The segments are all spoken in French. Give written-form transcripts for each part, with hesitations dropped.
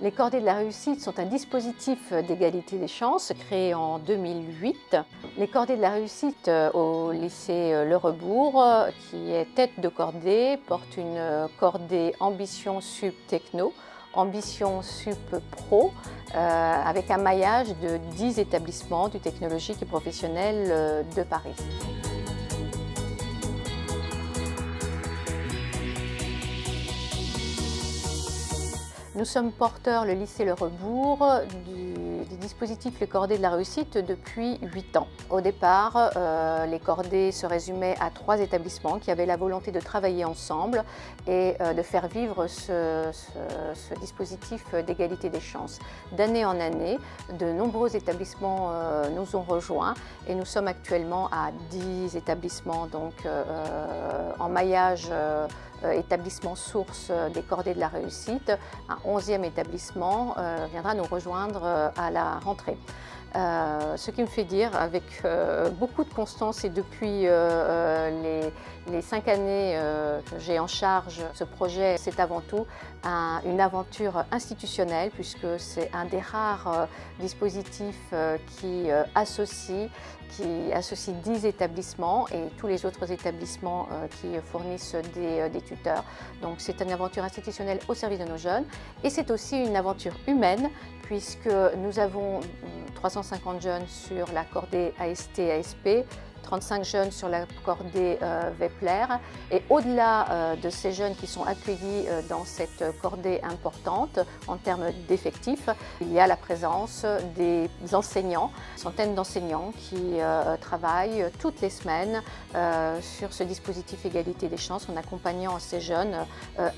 Les cordées de la réussite sont un dispositif d'égalité des chances créé en 2008. Les cordées de la réussite au lycée Le Rebourg, qui est tête de cordée, porte une cordée Ambition Sup Techno, Ambition Sup Pro, avec un maillage de 10 établissements du technologique et professionnel de Paris. Nous sommes porteurs, le lycée Le Rebourg, du dispositif Les Cordées de la Réussite depuis 8 ans. Au départ, les cordées se résumaient à 3 établissements qui avaient la volonté de travailler ensemble et de faire vivre ce dispositif d'égalité des chances. D'année en année, de nombreux établissements nous ont rejoints et nous sommes actuellement à 10 établissements donc, en maillage établissement source des Cordées de la Réussite. Un 11e établissement viendra nous rejoindre à la rentrée. Ce qui me fait dire avec beaucoup de constance et depuis les 5 années que j'ai en charge ce projet, c'est avant tout une aventure institutionnelle puisque c'est un des rares dispositifs qui associe 10 établissements et tous les autres établissements qui fournissent des tuteurs. Donc c'est une aventure institutionnelle au service de nos jeunes et c'est aussi une aventure humaine puisque nous avons 350 jeunes sur la cordée AST-ASP, 35 jeunes sur la cordée Vepler et au-delà de ces jeunes qui sont accueillis dans cette cordée importante en termes d'effectifs, il y a la présence des enseignants, centaines d'enseignants qui travaillent toutes les semaines sur ce dispositif égalité des chances en accompagnant ces jeunes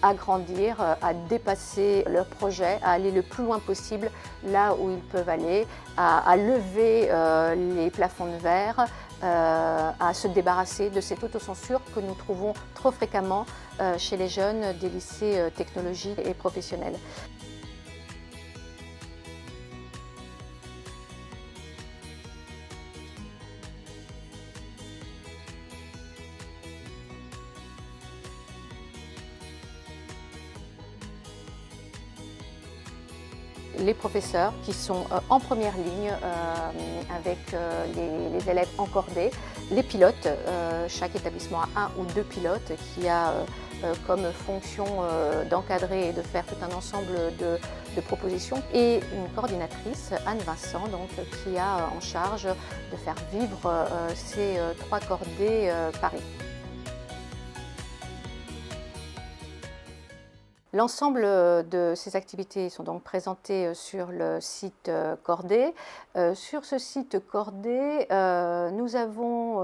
à grandir, à dépasser leurs projets, à aller le plus loin possible là où ils peuvent aller, à lever les plafonds de verre, à se débarrasser de cette autocensure que nous trouvons trop fréquemment chez les jeunes des lycées technologiques et professionnels. Les professeurs qui sont en première ligne avec les élèves en cordée, les pilotes, chaque établissement a 1 ou 2 pilotes qui a comme fonction d'encadrer et de faire tout un ensemble de propositions et une coordinatrice, Anne Vincent, donc, qui a en charge de faire vivre ces 3 cordées Paris. L'ensemble de ces activités sont donc présentées sur le site Cordée. Sur ce site Cordée, nous avions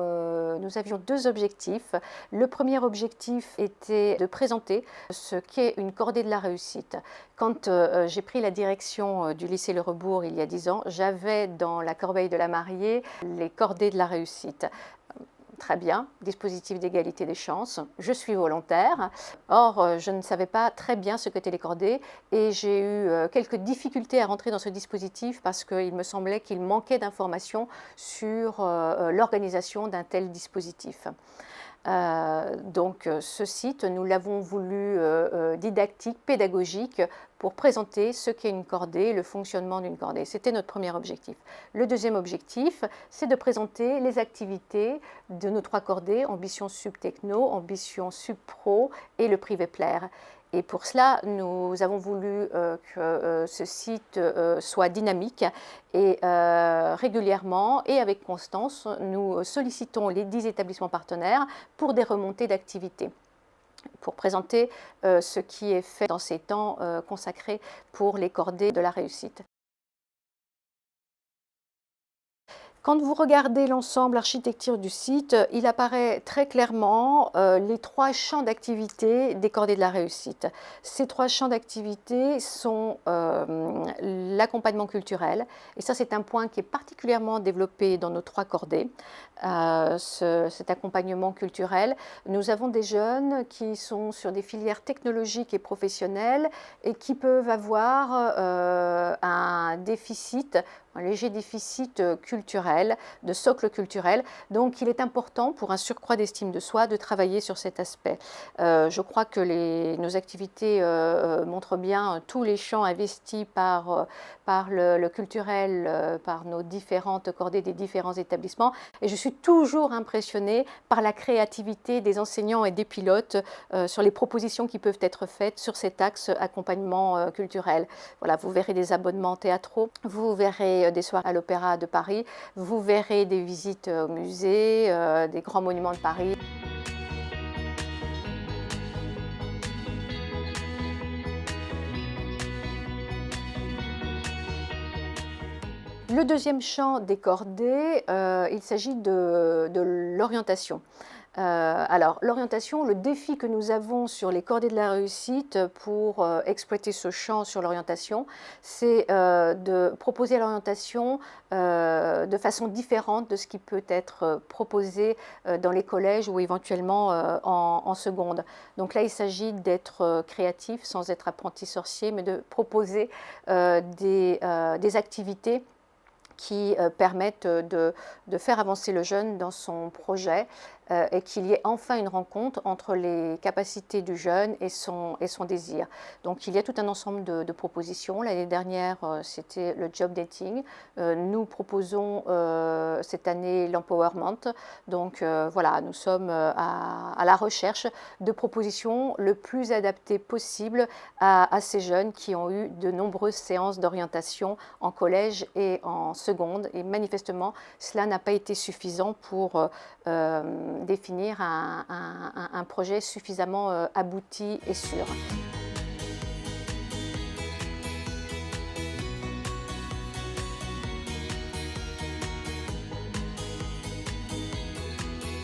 2 objectifs. Le premier objectif était de présenter ce qu'est une cordée de la réussite. Quand j'ai pris la direction du lycée Le Rebourg il y a 10 ans, j'avais dans la corbeille de la mariée les cordées de la réussite. Très bien, dispositif d'égalité des chances, je suis volontaire. Or, je ne savais pas très bien ce qu'étaient les cordées et j'ai eu quelques difficultés à rentrer dans ce dispositif parce qu'il me semblait qu'il manquait d'informations sur l'organisation d'un tel dispositif. Donc ce site, nous l'avons voulu didactique, pédagogique, pour présenter ce qu'est une cordée, le fonctionnement d'une cordée. C'était notre premier objectif. Le deuxième objectif, c'est de présenter les activités de nos 3 cordées, Ambition Sup Techno, Ambition Sup Pro et le prix Vepler. Et pour cela, nous avons voulu que ce site soit dynamique et régulièrement et avec constance, nous sollicitons les 10 établissements partenaires pour des remontées d'activités, pour présenter ce qui est fait dans ces temps consacrés pour les cordées de la réussite. Quand vous regardez l'ensemble architecture du site, il apparaît très clairement les 3 champs d'activité des cordées de la réussite. Ces 3 champs d'activité sont l'accompagnement culturel, et ça c'est un point qui est particulièrement développé dans nos 3 cordées. Cet accompagnement culturel, nous avons des jeunes qui sont sur des filières technologiques et professionnelles et qui peuvent avoir un déficit un léger déficit culturel, de socle culturel. Donc il est important pour un surcroît d'estime de soi de travailler sur cet aspect. Je crois que nos activités montrent bien tous les champs investis par le culturel, par nos différentes cordées des différents établissements. Et je suis toujours impressionnée par la créativité des enseignants et des pilotes sur les propositions qui peuvent être faites sur cet axe accompagnement culturel. Voilà, vous verrez des abonnements théâtraux, vous verrez des soirées à l'Opéra de Paris, vous verrez des visites au musée, des grands monuments de Paris. Le deuxième champ des cordées, il s'agit de l'orientation. Alors, l'orientation, le défi que nous avons sur les cordées de la réussite pour exploiter ce champ sur l'orientation, c'est de proposer l'orientation de façon différente de ce qui peut être proposé dans les collèges ou éventuellement en seconde. Donc là, il s'agit d'être créatif sans être apprenti sorcier, mais de proposer des activités qui permettent de faire avancer le jeune dans son projet et qu'il y ait enfin une rencontre entre les capacités du jeune et son désir. Donc il y a tout un ensemble de propositions. L'année dernière, c'était le job dating. Nous proposons cette année l'empowerment. Donc voilà, nous sommes à la recherche de propositions le plus adaptées possible à ces jeunes qui ont eu de nombreuses séances d'orientation en collège et en seconde. Et manifestement, cela n'a pas été suffisant pour définir un projet suffisamment abouti et sûr.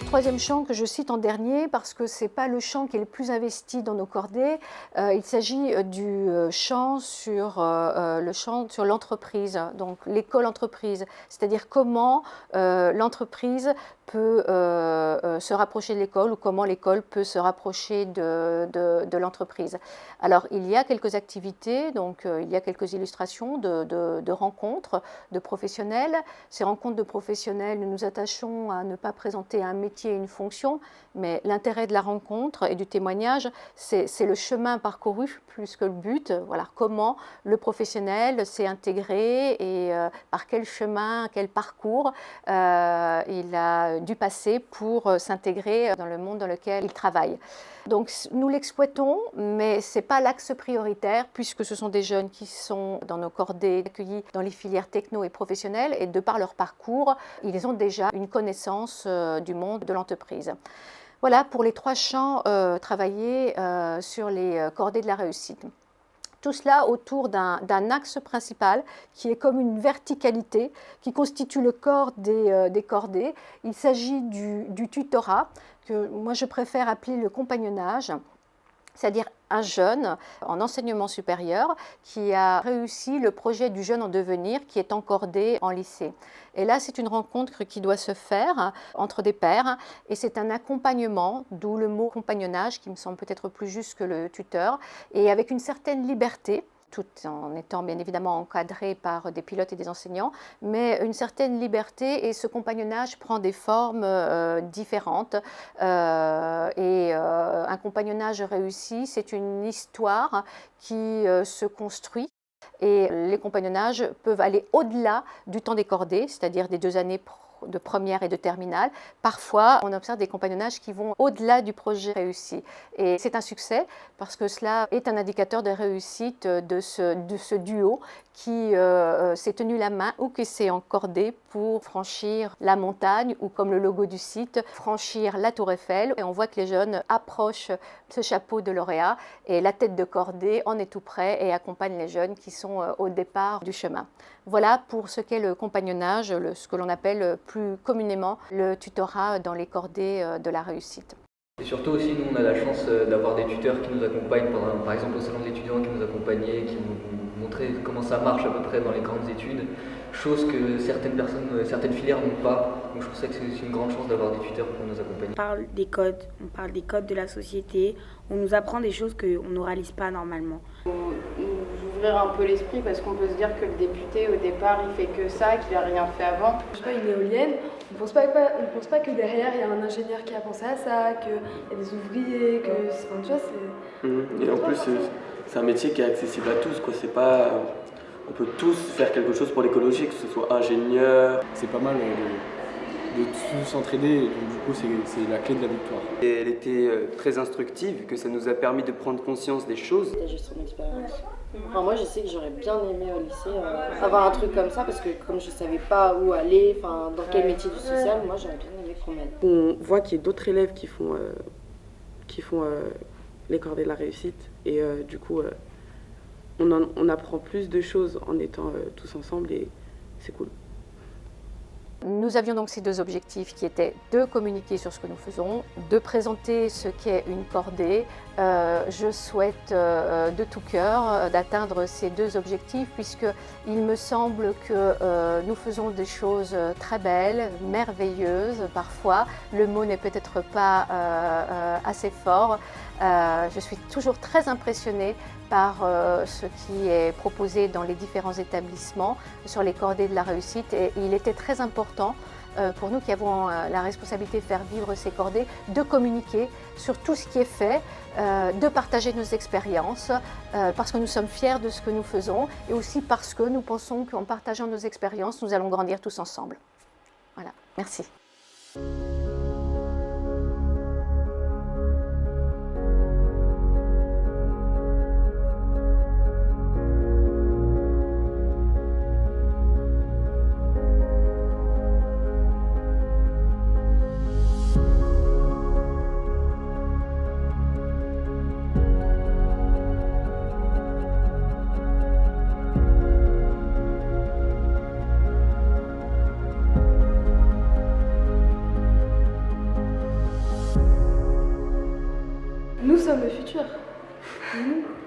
Troisième champ que je cite en dernier, parce que ce n'est pas le champ qui est le plus investi dans nos cordées, il s'agit du champ sur l'entreprise, donc l'école-entreprise, c'est-à-dire comment l'entreprise peut se rapprocher de l'école ou comment l'école peut se rapprocher de l'entreprise. Alors il y a quelques activités, donc il y a quelques illustrations de rencontres de professionnels. Ces rencontres de professionnels, nous nous attachons à ne pas présenter un métier et une fonction, mais l'intérêt de la rencontre et du témoignage, c'est le chemin parcouru plus que le but. Voilà, comment le professionnel s'est intégré et par quel chemin, quel parcours il a dû passer pour s'intégrer dans le monde dans lequel il travaille. Donc nous l'exploitons, mais ce n'est pas l'axe prioritaire puisque ce sont des jeunes qui sont dans nos cordées accueillis dans les filières techno et professionnelles et de par leur parcours, ils ont déjà une connaissance du monde de l'entreprise. Voilà pour les trois champs travaillés sur les cordées de la réussite. Tout cela autour d'un axe principal qui est comme une verticalité qui constitue le corps des cordées. Il s'agit du tutorat, que moi je préfère appeler le compagnonnage, c'est-à-dire un jeune en enseignement supérieur qui a réussi le projet du jeune en devenir qui est encordé en lycée. Et là, c'est une rencontre qui doit se faire entre des pairs et c'est un accompagnement, d'où le mot compagnonnage qui me semble peut-être plus juste que le tuteur, et avec une certaine liberté, tout en étant bien évidemment encadré par des pilotes et des enseignants, mais une certaine liberté et ce compagnonnage prend des formes différentes. Un compagnonnage réussi, c'est une histoire qui se construit. Et les compagnonnages peuvent aller au-delà du temps des cordées, c'est-à-dire des 2 années de première et de terminale. Parfois, on observe des compagnonnages qui vont au-delà du projet réussi. Et c'est un succès parce que cela est un indicateur de réussite de ce duo qui s'est tenu la main ou qui s'est encordé pour franchir la montagne ou, comme le logo du site, franchir la Tour Eiffel. Et on voit que les jeunes approchent ce chapeau de lauréat et la tête de cordée en est tout près et accompagne les jeunes qui sont au départ du chemin. Voilà pour ce qu'est le compagnonnage, ce que l'on appelle plus communément le tutorat dans les cordées de la réussite. Et surtout aussi, nous, on a la chance d'avoir des tuteurs qui nous accompagnent, par exemple au salon de l'étudiant, qui nous accompagnaient, qui nous montraient comment ça marche à peu près dans les grandes études, chose que certaines filières n'ont pas. Donc je trouve que c'est une grande chance d'avoir des tuteurs pour nous accompagner. On parle des codes de la société, on nous apprend des choses qu'on ne réalise pas normalement. Nous s'ouvrir un peu l'esprit parce qu'on peut se dire que le député au départ il fait que ça, qu'il n'a rien fait avant. Je sais pas, une éolienne, on pense pas que derrière il y a un ingénieur qui a pensé à ça, qu'il y a des ouvriers, que enfin, tu vois, c'est... Et en plus c'est un métier qui est accessible à tous, quoi. C'est pas... On peut tous faire quelque chose pour l'écologie, que ce soit ingénieur. C'est pas mal de tous s'entraider, donc du coup c'est la clé de la victoire. Et elle était très instructive, que ça nous a permis de prendre conscience des choses. J'ai son expérience. Enfin, moi je sais que j'aurais bien aimé au lycée avoir un truc comme ça parce que comme je savais pas où aller, enfin dans quel métier du social, moi j'aurais bien aimé qu'on m'aide. On voit qu'il y a d'autres élèves qui font les cordées de la réussite et du coup on apprend plus de choses en étant tous ensemble et c'est cool. Nous avions donc ces deux objectifs qui étaient de communiquer sur ce que nous faisons, de présenter ce qu'est une cordée. Je souhaite de tout cœur d'atteindre ces deux objectifs puisqu'il me semble que nous faisons des choses très belles, merveilleuses parfois. Le mot n'est peut-être pas assez fort. Je suis toujours très impressionnée par ce qui est proposé dans les différents établissements sur les cordées de la réussite et il était très important pour nous qui avons la responsabilité de faire vivre ces cordées, de communiquer sur tout ce qui est fait, de partager nos expériences parce que nous sommes fiers de ce que nous faisons et aussi parce que nous pensons qu'en partageant nos expériences, nous allons grandir tous ensemble. Voilà, merci. Nous sommes le futur. Nous.